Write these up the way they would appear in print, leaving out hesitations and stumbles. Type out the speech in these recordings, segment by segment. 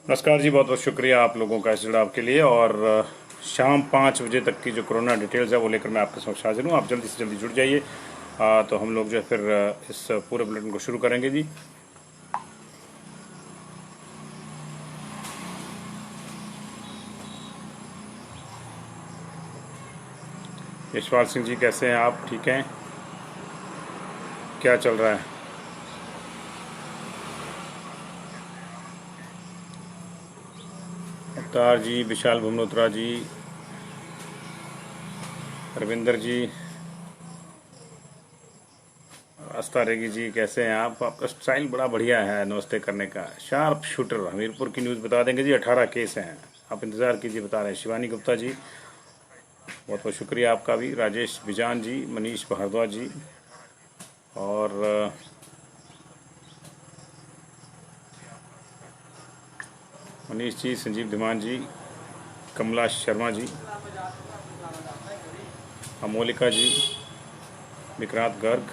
नमस्कार जी, बहुत बहुत शुक्रिया आप लोगों का इस जुड़ाव के लिए। और शाम 5 बजे तक की जो कोरोना डिटेल्स है वो लेकर मैं आपके समक्ष हाजिर हूँ। आप जल्दी से जल्दी जुड़ जाइए। तो हम लोग जो है फिर इस पूरे बुलेटिन को शुरू करेंगे जी। यशपाल सिंह जी, कैसे हैं आप? ठीक हैं? क्या चल रहा है? अवतार जी, विशाल भुमनोत्रा जी, रविंदर जी, आस्था रेगी जी, कैसे हैं आप? आपका स्टाइल बड़ा बढ़िया है नमस्ते करने का। शार्प शूटर, हमीरपुर की न्यूज़ बता देंगे जी। 18 केस हैं, आप इंतज़ार कीजिए, बता रहे हैं। शिवानी गुप्ता जी, बहुत बहुत शुक्रिया आपका भी। राजेश बिजान जी, मनीष भारद्वाज जी, और मनीष जी, संजीव धीमान जी, कमला शर्मा जी, अमोलिका जी, विक्रांत गर्ग,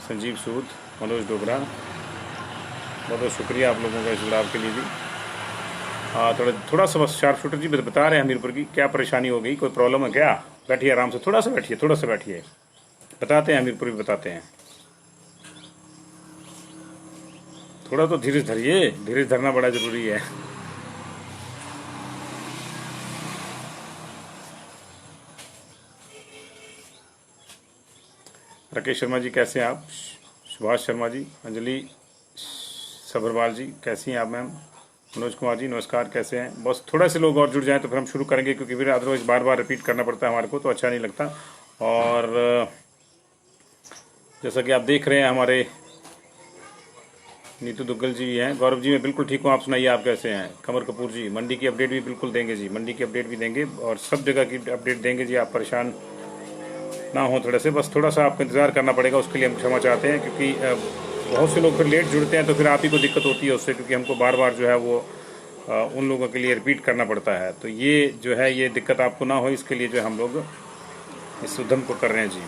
संजीव सूद, मनोज डोगरा, बहुत बहुत शुक्रिया आप लोगों का इस जुड़ाव के लिए भी। थोड़ा सा बस शार्प शूटर जी बता रहे हैं हमीरपुर की क्या परेशानी हो गई, कोई प्रॉब्लम है क्या? बैठिए आराम से, थोड़ा सा बैठिए, थोड़ा सा बैठिए, बताते हैं हमीरपुर भी बताते हैं। थोड़ा तो धीरज धरिए, धीरज धरना बड़ा जरूरी है। राकेश शर्मा जी, कैसे हैं आप? सुभाष शर्मा जी, अंजलि सभरवाल जी, कैसी हैं आप मैम? मनोज कुमार जी, नमस्कार, कैसे हैं? बस थोड़ा से लोग और जुड़ जाएं तो फिर हम शुरू करेंगे, क्योंकि फिर अदरवाइज बार बार रिपीट करना पड़ता है हमारे को, तो अच्छा नहीं लगता। और जैसा कि आप देख रहे हैं, हमारे नीतू दुग्गल जी भी हैं। गौरव जी, मैं बिल्कुल ठीक हूँ, आप सुनाइए, आप कैसे हैं? कमर कपूर जी, मंडी की अपडेट भी बिल्कुल देंगे जी, मंडी की अपडेट भी देंगे और सब जगह की अपडेट देंगे जी। आप परेशान ना हो थोड़े से, बस थोड़ा सा आपको इंतज़ार करना पड़ेगा, उसके लिए हम क्षमा चाहते हैं, क्योंकि बहुत से लोग फिर लेट जुड़ते हैं तो फिर आप ही को दिक्कत होती है उससे, क्योंकि हमको बार बार जो है वो उन लोगों के लिए रिपीट करना पड़ता है। तो ये जो है ये दिक्कत आपको ना हो, इसके लिए जो हम लोग इस उद्यम को कर रहे हैं जी।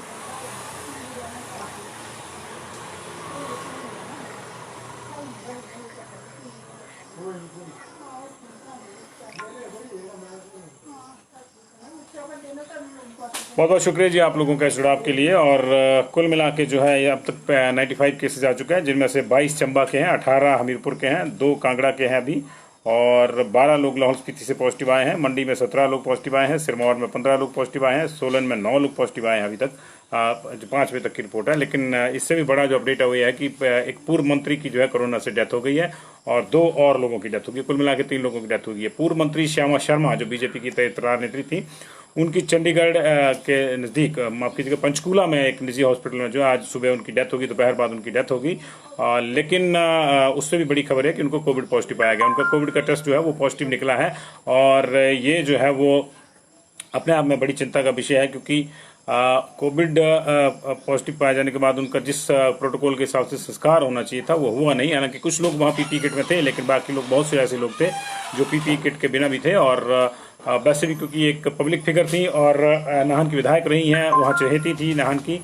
बहुत बहुत शुक्रिया जी आप लोगों का इस जुड़ाव के लिए। और कुल मिला के जो है ये अब तक 95 केसेज आ चुके हैं, जिनमें से 22 चंबा के हैं, 18 हमीरपुर के हैं, 2 कांगड़ा के हैं अभी, और 12 लोग लाहौल स्पीति से पॉजिटिव आए हैं। मंडी में 17 लोग पॉजिटिव आए हैं, सिरमौर में 15 लोग पॉजिटिव आए हैं, सोलन में 9 लोग पॉजिटिव आए हैं अभी तक। 5 बजे तक की रिपोर्ट है। लेकिन इससे भी बड़ा जो अपडेट है वो ये है कि एक पूर्व मंत्री की जो है कोरोना से डेथ हो गई है और 2 और लोगों की डेथ हो गई। कुल मिला के 3 लोगों की डेथ हो गई है। पूर्व मंत्री श्यामा शर्मा, जो बीजेपी की तेजतर्रार नेत्री थी, उनकी चंडीगढ़ के नज़दीक, माफ कीजिएगा, पंचकूला में एक निजी हॉस्पिटल में जो आज सुबह उनकी डेथ होगी, दोपहर बाद उनकी डेथ होगी। लेकिन उससे भी बड़ी खबर है कि उनको कोविड पॉजिटिव पाया गया। उनका कोविड का टेस्ट जो है वो पॉजिटिव निकला है, और ये जो है वो अपने आप में बड़ी चिंता का विषय है, क्योंकि कोविड पॉजिटिव पाए जाने के बाद उनका जिस प्रोटोकॉल के हिसाब से संस्कार होना चाहिए था वो हुआ नहीं। हालांकि कुछ लोग वहाँ पीपीई किट में थे, लेकिन बाकी लोग, बहुत से ऐसे लोग थे जो पीपीई किट के बिना भी थे। और वैसे भी क्योंकि एक पब्लिक फिगर थी और नाहन की विधायक रही हैं, वहाँ चहेती थी नाहन की,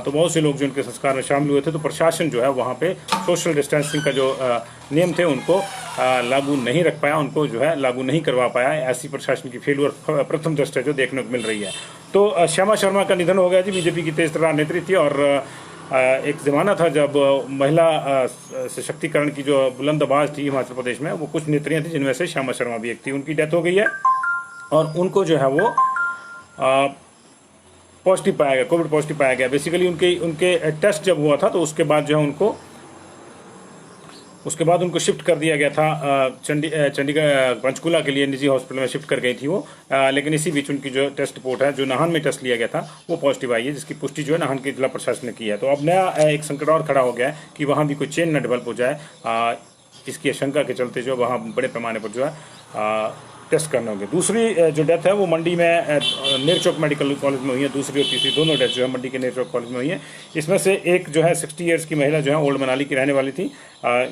तो बहुत से लोग जो उनके संस्कार में शामिल हुए थे। तो प्रशासन जो है वहाँ पे सोशल डिस्टेंसिंग का जो नियम थे उनको लागू नहीं रख पाया, उनको जो है लागू नहीं करवा पाया। ऐसी प्रशासन की फेलियर प्रथम दृष्टया जो देखने को मिल रही है। तो श्यामा शर्मा का निधन हो गया जी, बीजेपी की तेजतर्रार नेत्री थी। और एक ज़माना था जब महिला सशक्तिकरण की जो बुलंद आवाज़ थी हिमाचल प्रदेश में, वो कुछ नेत्रियाँ थी, जिनमें से श्यामा शर्मा भी एक थी। उनकी डेथ हो गई है और उनको जो है वो पॉजिटिव पाया गया, कोविड पॉजिटिव पाया गया। बेसिकली उनके टेस्ट जब हुआ था तो उसके बाद जो है उनको शिफ्ट कर दिया गया था चंडीगढ़, पंचकूला के लिए निजी हॉस्पिटल में शिफ्ट कर गई थी वो। लेकिन इसी बीच उनकी जो टेस्ट रिपोर्ट है, जो नाहन में टेस्ट लिया गया था, वो पॉजिटिव आई है, जिसकी पुष्टि जो है नाहन के जिला प्रशासन ने की है। तो अब नया एक संकट और खड़ा हो गया है कि वहाँ भी कोई चेन न डेवलप हो जाए। इसकी आशंका के चलते जो वहाँ बड़े पैमाने पर जो है टेस्ट करने होंगे। दूसरी जो डेथ है वो मंडी में नेर चौक मेडिकल कॉलेज में हुई है। दूसरी और तीसरी दोनों डेथ जो है मंडी के नेर चौक कॉलेज में हुई है। इसमें से एक जो है 60 ईयर्स की महिला जो है ओल्ड मनाली की रहने वाली थी।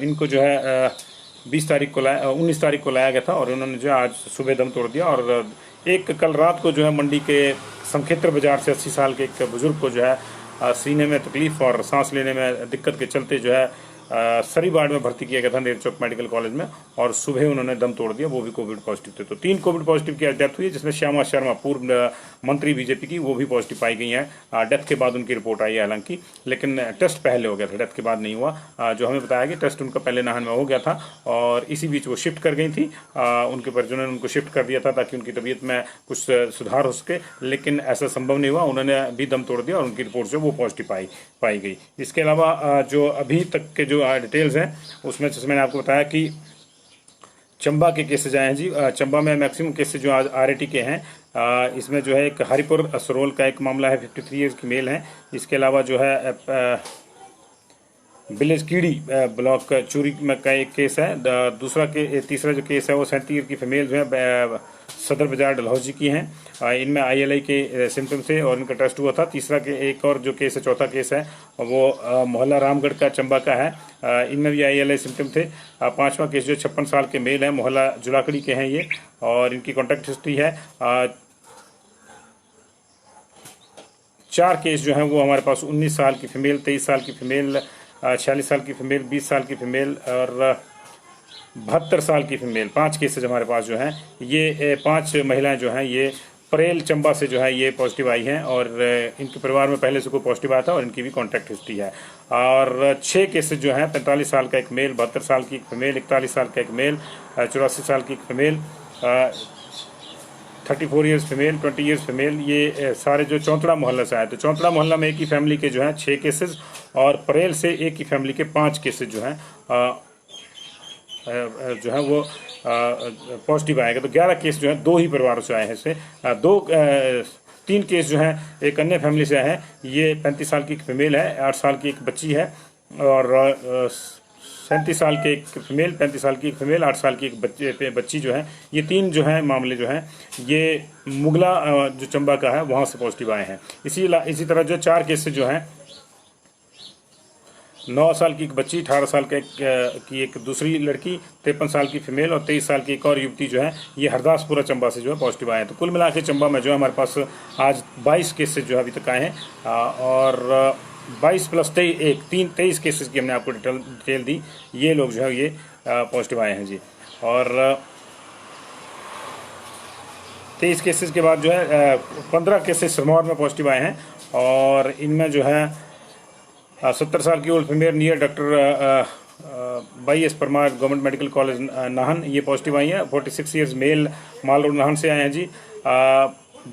इनको जो है 19 तारीख को लाया गया था और उन्होंने जो है आज सुबह दम तोड़ दिया। और एक कल रात को जो है मंडी के समखेत्र बाजार से 80 साल के एक बुजुर्ग को जो है सीने में तकलीफ और सांस लेने में दिक्कत के चलते जो है सरी वार्ड में भर्ती किया गया था नेहरू चौक मेडिकल कॉलेज में, और सुबह उन्होंने दम तोड़ दिया, वो भी कोविड पॉजिटिव थे। तो 3 कोविड पॉजिटिव की डेथ हुई है, जिसमें श्यामा शर्मा पूर्व मंत्री बीजेपी की, वो भी पॉजिटिव पाई गई हैं। डेथ के बाद उनकी रिपोर्ट आई है हालांकि, लेकिन टेस्ट पहले हो गया था, डेथ के बाद नहीं हुआ। जो हमें बताया कि टेस्ट उनका पहले नाहन में हो गया था, और इसी बीच वो शिफ्ट कर गई थी। उनके परिजनों ने उनको शिफ्ट कर दिया था ताकि उनकी तबीयत में कुछ सुधार हो सके, लेकिन ऐसा संभव नहीं हुआ। उन्होंने भी दम तोड़ दिया और उनकी रिपोर्ट जो वो पॉजिटिव पाई गई। इसके अलावा जो अभी तक के जो डिटेल्स हैं उसमें जैसे मैंने आपको बताया कि चंबा के केसेज आए हैं जी। चंबा में मैक्सिमम केसेज जो आरएटी के हैं, इसमें जो है एक हरिपुर असरोल का एक मामला है, 53 ईयर्स की मेल है। इसके अलावा जो है विलेज कीड़ी ब्लॉक चूरी में का एक केस है। तीसरा जो केस है वो 37 ईयर की फीमेल जो है सदर बाजार डलहौजी की हैं। इनमें ILI के सिम्टम से और इनका टेस्ट हुआ था। तीसरा के एक और जो केस है, चौथा केस है वो मोहल्ला रामगढ़ का चंबा का है। इनमें भी ILI सिम्टम थे। 5वां केस जो 56 साल के मेल है, मोहल्ला जुलाकड़ी के हैं ये, और इनकी कॉन्टैक्ट हिस्ट्री है। 4 केस जो हैं वो हमारे पास 19 साल की फीमेल, 23 साल की फीमेल, 46 साल की फीमेल, 20 साल की फीमेल और 72 साल की फीमेल। 5 केसेज हमारे पास जो हैं, ये 5 महिलाएं जो हैं ये परेल चंबा से जो है ये पॉजिटिव आई हैं, और इनके परिवार में पहले से कोई पॉजिटिव आया था और इनकी भी कॉन्टैक्ट हिस्ट्री है। और 6 केसेज जो हैं, 45 साल का एक मेल, 72 साल की एक फीमेल, 41 साल का एक मेल, 84 साल की एक female, 34 years female, 20 years female, ये सारे जो चौंतड़ा मोहल्ला से आए। तो चौंतड़ा मोहल्ला में एक ही फैमिली के जो हैं 6 केसेज, और परेल से एक ही फैमिली के 5 केसेज जो हैं वो पॉजिटिव आएगा। तो 11 केस जो है 2 ही परिवारों से आए हैं। इससे 3 केस जो हैं एक अन्य फैमिली से आए हैं। ये 35 साल की एक फीमेल है, 8 साल की एक बच्ची है, और 37 साल के एक फीमेल, 35 साल की एक फीमेल, 8 साल की एक बच्ची जो है। ये 3 जो हैं मामले जो हैं ये मुगला जो चंबा का है वहाँ से पॉजिटिव आए हैं। इसी तरह जो 4 केस जो हैं, 9 साल की एक बच्ची, 18 साल की एक दूसरी लड़की, 53 साल की फीमेल और 23 साल की एक और युवती जो है, ये हरदासपुरा चंबा से जो है पॉजिटिव आए हैं। तो कुल मिला के चंबा में जो है हमारे पास आज 22 केसेज जो है अभी तक आए हैं, और 22 प्लस 23 केसेज की हमने आपको डिटेल दी। ये लोग जो है ये पॉजिटिव आए हैं जी। और 23 केसेज के बाद जो है 15 केसेज सिरमौर में पॉजिटिव आए हैं, और इनमें जो है 70 साल की old female near doctor YS Parmar government medical college Nahan, ये पॉजिटिव आई है। 46 ईयर्स मेल माल रोड नाहन से आए हैं जी।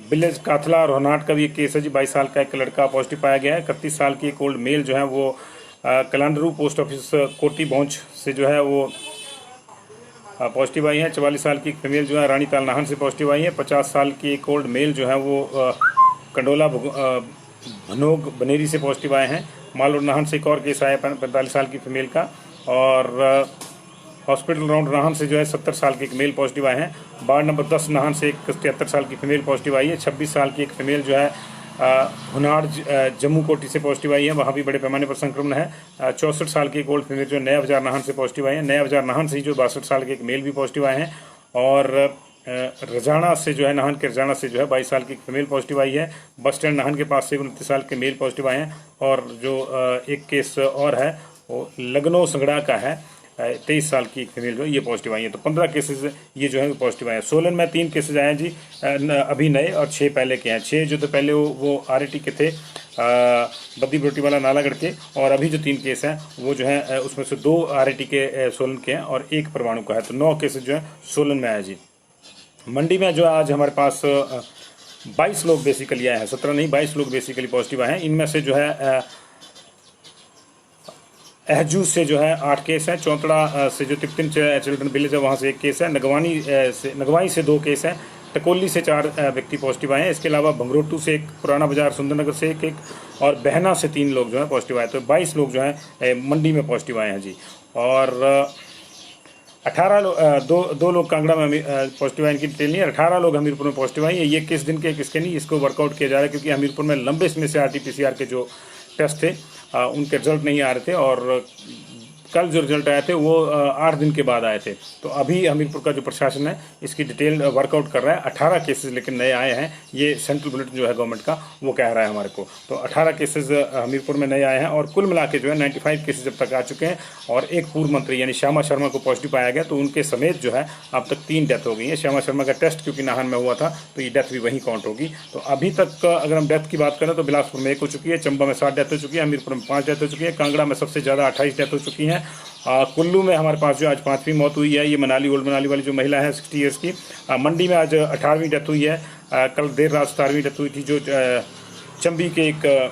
विलेज काथला रोहनाट का भी एक केस है जी, 22 साल का एक लड़का पॉजिटिव पाया गया है। 31 साल की एक ओल्ड मेल जो है वो कलांडरू पोस्ट ऑफिस कोटी पहुंच से जो है वो पॉजिटिव आई है। 44 साल की एक फीमेल जो है रानी ताल नाहन से पॉजिटिव आई है। 50 साल की एक ओल्ड मेल जो है वो कंडोला भनोग बनेरी से पॉजिटिव आए हैं। मालूर नाहन से एक और केस आया 45 साल की फीमेल का, और हॉस्पिटल राउंड नाहन से जो है 70 साल के एक मेल पॉजिटिव आए हैं। वार्ड नंबर 10 नाहन से एक 73 साल की फीमेल पॉजिटिव आई है। 26 साल की एक फीमेल जो है हुनार जम्मू कोटी से पॉजिटिव आई है, वहाँ भी बड़े पैमाने पर संक्रमण है। 64 साल की एक ओल्ड फीमेल जो नया बाजार नाहन से पॉजिटिव आई है। नया बाजार नाहन से ही जो 62 साल के एक मेल भी पॉजिटिव आए हैं, और रजाना से जो है नाहन के रजाना से जो है 22 साल की फीमेल पॉजिटिव आई है। बस स्टैंड नाहन के पास से 29 साल के मेल पॉजिटिव आए हैं, और जो एक केस और है वो लखनऊ संगड़ा का है, 23 साल की एक फीमेल जो ये पॉजिटिव आई है। तो 15 केसेज ये जो है पॉजिटिव आए हैं। सोलन में 3 केसेज आए हैं जी अभी नए, और 6 पहले के हैं। 6 जो तो पहले वो RAT के थे, बद्दी बरोटी वाला नालागढ़ के, और अभी जो 3 केस हैं वो जो है उसमें से 2 RAT के सोलन के हैं और 1 परमाणु का है। तो 9 केसेज जो है सोलन में आया जी। मंडी में जो आज हमारे पास 22 लोग बेसिकली आए हैं, 17 नहीं 22 लोग बेसिकली पॉजिटिव आए हैं। इनमें से जो है अहजू से जो है 8 केस हैं। चौंतड़ा से जो तिप्तिन चिल्ड्रन विलेज है वहाँ से 1 केस है। नगवाई से 2 केस हैं। टकोली से 4 व्यक्ति पॉजिटिव आए हैं। इसके अलावा भंगरोटू से 1, पुराना बाजार सुंदरनगर से 1 और बहना से 3 लोग जो है पॉजिटिव आए। तो 22 लोग जो हैं मंडी में पॉजिटिव आए हैं जी। और 18 लोग, 2 लोग कांगड़ा में पॉजिटिव आए, इनकी डिटेल नहीं है। 18 लोग हमीरपुर में पॉजिटिव आए हैं। ये किस दिन के किसके नहीं, इसको वर्कआउट किया जा रहा है, क्योंकि हमीरपुर में लंबे समय से RT-PCR के जो टेस्ट थे उनके रिजल्ट नहीं आ रहे थे, और कल जो रिजल्ट आए थे वो 8 दिन के बाद आए थे। तो अभी हमीरपुर का जो प्रशासन है इसकी डिटेल वर्कआउट कर रहा है। 18 केसेस लेकिन नए आए हैं, ये सेंट्रल बुलेटिन जो है गवर्नमेंट का वो कह रहा है हमारे को। तो 18 केसेस हमीरपुर में नए आए हैं और कुल मिला के जो है 95 केसेस जब तक आ चुके हैं। और एक पूर्व मंत्री यानी श्यामा शर्मा को पॉजिटिव पाया गया, तो उनके समेत जो है अब तक 3 डेथ हो गई है। श्यामा शर्मा का टेस्ट क्योंकि नाहन में हुआ था तो ये डेथ भी वहीं काउंट होगी। तो अभी तक अगर हम डेथ की बात करें तो बिलासपुर में 1 हो चुकी है, चंबा में 7 डेथ हो चुकी है, हमीरपुर में 5 डेथ हो चुकी है, कांगड़ा में सबसे ज़्यादा 28 डेथ हो चुकी हैं। कुल्लू में हमारे पास जो आज 5वीं मौत हुई है, ये मनाली ओल्ड मनाली वाली जो महिला है 60 ईयर्स की। मंडी में आज 18वीं डेथ हुई है। कल देर रात 17वीं डेथ हुई थी, जो चंबी के एक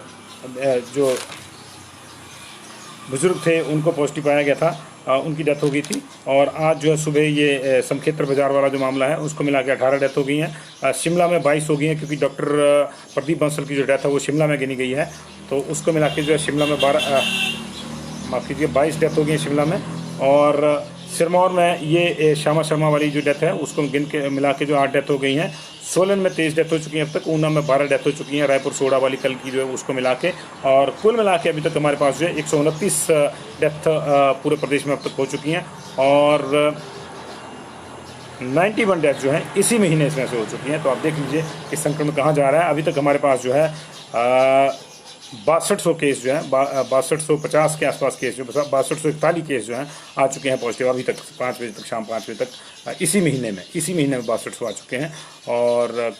जो बुजुर्ग थे उनको पॉजिटिव पाया गया था, उनकी डेथ हो गई थी। और आज जो है सुबह ये समखेत्र बाजार वाला जो मामला है उसको मिला के 18 डेथ हो गई हैं। शिमला में 22 हो गई हैं क्योंकि डॉक्टर प्रदीप बंसल की जो डेथ है वो शिमला में गिनी गई है, तो उसको मिला के जो है शिमला में 22 डेथ हो गई है शिमला में। और सिरमौर में ये श्यामा शर्मा वाली जो डेथ है उसको गिन के मिला के जो 8 डेथ हो गई हैं। सोलन में 23 डेथ हो चुकी हैं अब तक, ऊना में 12 डेथ हो चुकी हैं, रायपुर सोडा वाली कल की जो है उसको मिला के। और कुल मिला के अभी तक हमारे पास जो है 129 डेथ पूरे प्रदेश में अब तक हो चुकी हैं। और 91 डेथ जो है इसी महीने इसमें से हो चुकी हैं। तो आप देख लीजिए कि संक्रमण कहाँ जा रहा है। अभी तक हमारे पास जो है 6200 केस जो है 6250 के आसपास केस जो 6241 केस जो हैं आ चुके हैं पॉजिटिव अभी तक 5 बजे तक, शाम 5 बजे तक इसी महीने में 6200 आ चुके हैं। और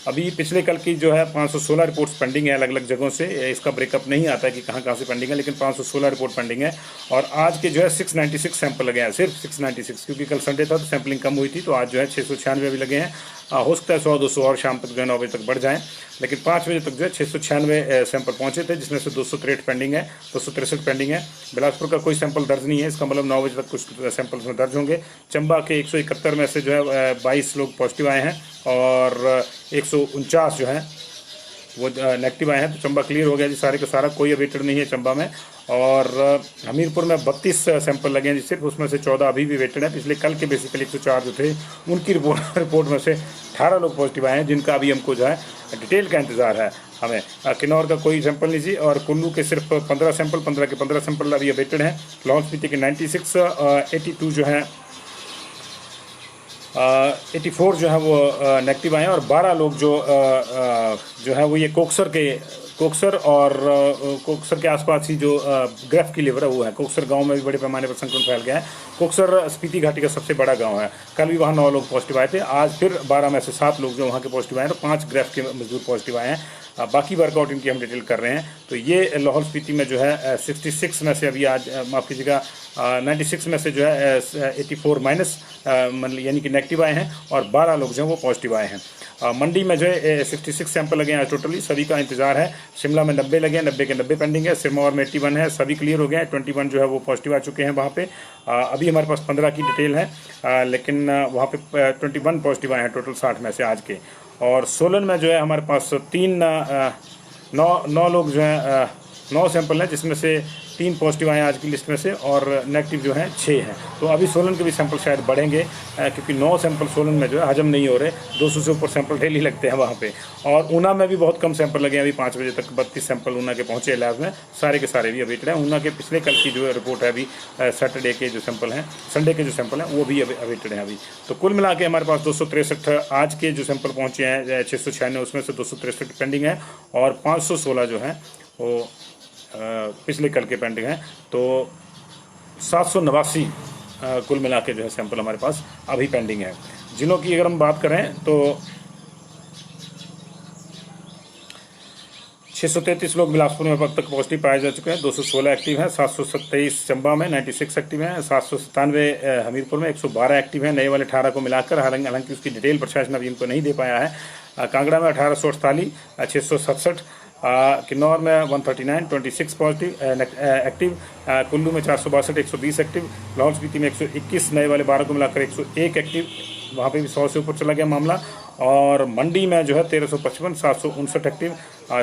अभी पिछले कल की जो है 516 रिपोर्ट्स पेंडिंग है अलग अलग जगहों से। इसका ब्रेकअप नहीं आता है कि कहाँ से पेंडिंग है, लेकिन 516 रिपोर्ट पेंडिंग है। और आज के जो है 696 सैंपल लगे हैं, सिर्फ 696, क्योंकि कल संडे था तो सैंपलिंग कम हुई थी। तो आज जो है 696 भी लगे हैं। हो सकता है 100-200 और शाम तक जो है 9 बजे तक बढ़ जाएँ, लेकिन 5 बजे तक जो है 696 सैंपल पहुँचे थे, जिसमें से 263 पेंडिंग है, 263 पेंडिंग है। बिलासपुर का कोई सैंपल दर्ज नहीं है, इसका मतलब 9 बजे तक कुछ सैंपल में दर्ज होंगे। चंबा के 171 में से जो है 22 लोग पॉजिटिव आए हैं और 149 जो है वो नेगेटिव आए हैं। तो चंबा क्लियर हो गया जी सारे का सारा, कोई अवेटेड नहीं है चंबा में। और हमीरपुर में 32 सैंपल लगे हैं जिससे उसमें से 14 अभी भी वेटेड है। पिछले कल के बेसिकली 104 जो थे उनकी रिपोर्ट में से 18 लोग पॉजिटिव आए हैं, जिनका अभी हमको जो है डिटेल का इंतज़ार है हमें। किन्नौर का कोई सैंपल नहीं जी, और कुल्लू के सिर्फ 15 सैंपल, 15 के 15 सैंपल अभी अवेटेड हैं। लाहौल स्पीति के 96, 82 जो है 84 जो है वो नेगेटिव आए हैं। और 12 लोग जो है वो ये कोक्सर और कोक्सर के आसपास ही जो ग्रेफ की लिवर है वो है। कोक्सर गांव में भी बड़े पैमाने पर संक्रमण फैल गया है। कोक्सर स्पीति घाटी का सबसे बड़ा गांव है। कल भी वहाँ 9 लोग पॉजिटिव आए थे, आज फिर 12 में से 7 लोग जो वहाँ के पॉजिटिव आए हैं, तो 5 ग्रेफ के मजदूर पॉजिटिव आए हैं। बाकी वर्कआउट इनकी हम डिटेल कर रहे हैं। तो ये लाहौल स्पीति में जो है 66 में से अभी आज माफ़ कीजिएगा 96 में से जो है 84 माइनस यानी कि नेगेटिव आए हैं और 12 लोग जो हैं वो पॉजिटिव आए हैं। मंडी में जो है 66 सैंपल लगे हैं टोटली, सभी का इंतजार है। शिमला में 90 लगे हैं, 90 के 90 पेंडिंग है। सिरमौर में 81 है, सभी क्लियर हो गए हैं। 21 जो है वो पॉजिटिव आ चुके हैं वहाँ पे। अभी हमारे पास 15 की डिटेल है, लेकिन वहाँ पे 21 पॉजिटिव आए हैं टोटल 60 में से आज के। और सोलन में जो है हमारे पास 9 लोग जो हैं 9 सैंपल हैं, जिसमें से 3 पॉजिटिव आए हैं आज की लिस्ट में से और नेगेटिव जो हैं 6 हैं। तो अभी सोलन के भी सैंपल शायद बढ़ेंगे, क्योंकि 9 सैंपल सोलन में जो है हजम नहीं हो रहे। 200 से ऊपर सैंपल डेली लगते हैं वहाँ पे। और ऊना में भी बहुत कम सैंपल लगे हैं, अभी 5 बजे तक 32 सैंपल ऊना के पहुँचे लैब में, सारे के सारे भी अवेटेड हैं। ऊना के पिछले कल की जो रिपोर्ट है अभी सैटरडे के जो सैंपल हैं, संडे के जो सैंपल हैं वो भी अवेटेड हैं अभी। तो कुल मिला के हमारे पास 263 आज के जो सैंपल पहुँचे हैं 696, उसमें से 263 पेंडिंग है और 516 जो हैं वो पिछले कल के पेंडिंग हैं। तो 789 कुल मिला के जो है सैंपल हमारे पास अभी पेंडिंग है। जिलों की अगर हम बात करें तो 633 लोग बिलासपुर में अब तक पॉजिटिव पाए जा चुके हैं, 216 एक्टिव हैं, 727 चंबा में 96 एक्टिव हैं, 797 हमीरपुर में, 112 एक्टिव हैं, नए वाले 18 को मिलाकर। हालांकि उसकी डिटेल प्रशासन अभी इनको नहीं दे पाया है। कांगड़ा में 1848, 667, किन्नौर में 139, 26 पॉजिटिव एक्टिव, कुल्लू में 462, 120 एक्टिव, लाहौल स्पीति में 121, नए वाले 12 को मिलाकर 101 एक्टिव, वहाँ पे भी 100 से ऊपर चला गया मामला। और मंडी में जो है 1355, 759 एक्टिव,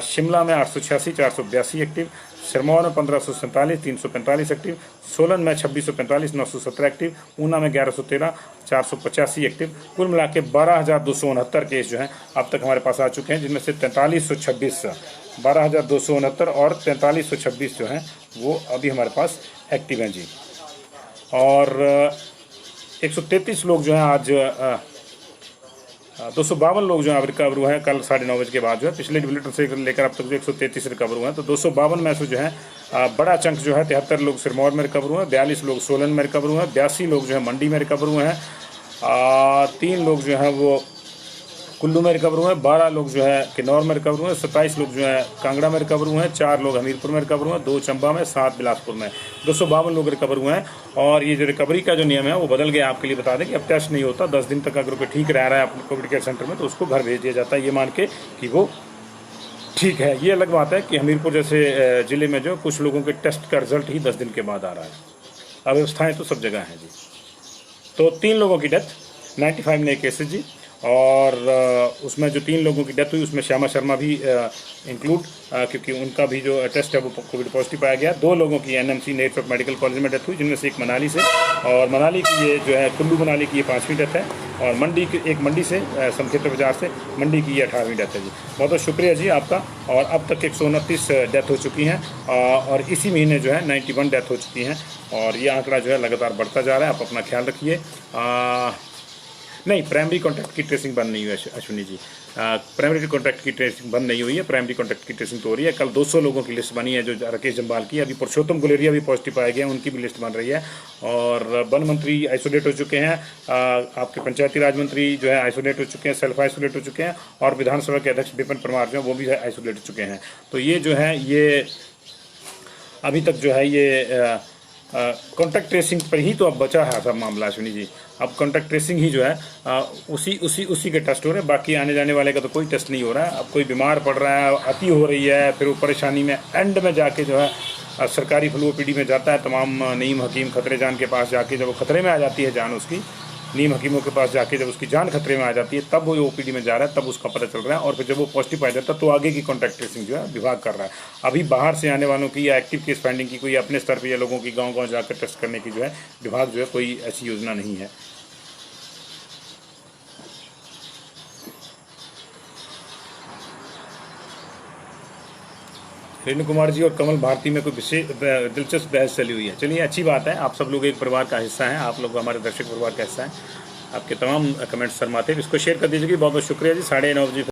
शिमला में 886, 482 एक्टिव, सिरमौर में 1547, 345 एक्टिव, सोलन में 2645, 917 एक्टिव, ऊना में 1113, 485 एक्टिव। कुल मिला के 12,269 केस जो हैं अब तक हमारे पास आ चुके हैं, जिनमें से 4326 12,269 और 4326 जो हैं वो अभी हमारे पास एक्टिव हैं जी। और 133 लोग जो हैं आज 252 लोग जो है रिकवर हुए हैं कल 9:30 बजे के बाद जो है। पिछले बुलेटिन से लेकर अब तक जो 133 रिकवर हुए हैं। तो 252 में से जो है बड़ा चंक जो है 73 लोग सिरमौर में रिकवर हुए हैं, 42 लोग सोलन में रिकवर हुए हैं, 82 लोग जो है मंडी में रिकवर हुए हैं, 3 लोग जो है वो कुल्लू में रिकवर हुए हैं, 12 लोग जो है किन्नौर में रिकवर हुए हैं, 27 लोग जो है कांगड़ा में रिकवर हुए हैं, 4 लोग हमीरपुर में रिकवर हुए हैं, 2 चंबा में, 7 बिलासपुर में। 252 लोग रिकवर हुए हैं। और ये जो रिकवरी का जो नियम है वो बदल गया। आपके लिए बता दें कि अब टेस्ट नहीं होता। 10 दिन तक अगर कोई ठीक रह रहा है अपने कोविड केयर सेंटर में तो उसको घर भेज दिया जाता है, ये मान के कि वो ठीक है। ये अलग बात है कि हमीरपुर जैसे ज़िले में जो कुछ लोगों के टेस्ट का रिजल्ट ही 10 दिन के बाद आ रहा है। अव्यवस्थाएँ तो सब जगह हैं जी। तो 3 लोगों की डेथ, 95 नए केसेज जी। और उसमें जो 3 लोगों की डेथ हुई उसमें श्यामा शर्मा भी इंक्लूड, क्योंकि उनका भी जो टेस्ट है वो कोविड पॉजिटिव पाया गया। 2 लोगों की एनएमसी नेटवर्क मेडिकल कॉलेज में डेथ हुई, जिनमें से एक मनाली से, और मनाली की ये जो है कुल्लू मनाली की ये 5वीं डेथ है, और मंडी की एक मंडी से समखेत्र बाजार से मंडी की ये 18वीं डेथ है जी। बहुत बहुत शुक्रिया जी आपका। और अब तक 129 डेथ हो चुकी हैं, और इसी महीने जो है 91 डेथ हो चुकी हैं, और ये आंकड़ा जो है लगातार बढ़ता जा रहा है। आप अपना ख्याल रखिए। नहीं, प्राइमरी कॉन्टैक्ट की ट्रेसिंग बंद नहीं हुई है अश्विनी जी। प्राइमरी कॉन्टैक्ट की ट्रेसिंग बंद नहीं हुई है, प्राइमरी कॉन्टैक्ट की ट्रेसिंग तो हो रही है। कल 200 लोगों की लिस्ट बनी है जो राकेश जम्वाल की। अभी पुरुषोत्तम गुलेरिया भी पॉजिटिव पाए गए हैं, उनकी भी लिस्ट बन रही है। और वन मंत्री आइसोलेट हो चुके हैं, आपके पंचायती राज मंत्री जो है आइसोलेट हो चुके हैं, सेल्फ आइसोलेट हो चुके हैं, और विधानसभा के अध्यक्ष विपिन परमार जो है वो भी आइसोलेट हो चुके हैं। तो ये जो है ये अभी तक जो है ये कॉन्टैक्ट ट्रेसिंग पर ही तो अब बचा है सब मामला अश्विनी जी। अब कॉन्टैक्ट ट्रेसिंग ही जो है उसी के टेस्ट हो रहे हैं। बाकी आने जाने वाले का तो कोई टेस्ट नहीं हो रहा है। अब कोई बीमार पड़ रहा है, अति हो रही है, फिर वो परेशानी में एंड में जाके जो है सरकारी फ्लू ओपीडी में जाता है। तमाम नीम हकीम खतरे जान के पास जाके जब वो खतरे में आ जाती है जान उसकी, नीम हकीमों के पास जाके जब उसकी जान खतरे में आ जाती है तब वो ओपीडी में जा रहा है, तब उसका पता चल रहा है। और फिर जब वो पॉजिटिव पाया जाता है तो आगे की कॉन्टैक्ट ट्रेसिंग जो है विभाग कर रहा है। अभी बाहर से आने वालों की या एक्टिव केस फाइंडिंग की कोई अपने स्तर पर या लोगों की गाँव जाकर टेस्ट करने की जो है विभाग जो है कोई ऐसी योजना नहीं है। रेणु कुमार जी और कमल भारती में कोई विशेष दिलचस्प बहस चली हुई है। चलिए, अच्छी बात है। आप सब लोग एक परिवार का हिस्सा हैं, आप लोग हमारे दर्शक परिवार का हिस्सा हैं। आपके तमाम कमेंट्स शर्माते हैं, इसको शेयर कर दीजिए। बहुत बहुत शुक्रिया जी। 9:30 बजे